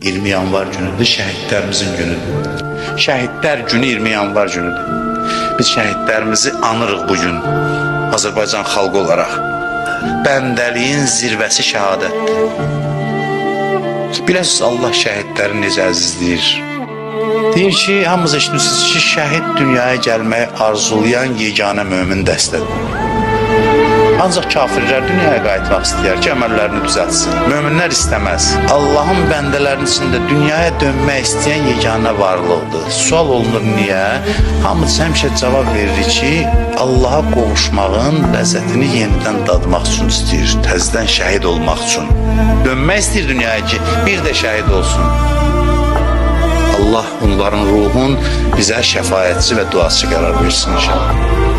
20 yanvar günüdür, şəhidlərimizin günüdür. Şəhidlər günü 20 yanvar günüdür. Biz şəhidlərimizi anırıq bugün Azərbaycan xalqı olaraq. Bəndəliyin zirvəsi şəhadətdir. Biləsiniz, Allah şəhidləri necə əzizləyir. Deyir ki, hamınız eşitirsiniz ki, şəhid dünyaya gəlməyi arzulayan yeganə mömin dəstədir. Ancaq kafirlər dünyaya qayıtmaq istəyər ki, əməllərini düzəltsin. Möminlər istəməz. Allahın bəndələrinin içində dünyaya dönmək istəyən yeganə varlıqdır. Sual olunur, niyə? Hamımız həmişə cavab verir ki, Allaha qovuşmağın ləzzətini yenidən dadmaq üçün istəyir. Təzədən şəhid olmaq üçün. Dönmək istəyir dünyaya ki, bir də şəhid olsun. Allah onların ruhun bizə şəfaətçi və duaçı qərar versin inşallah.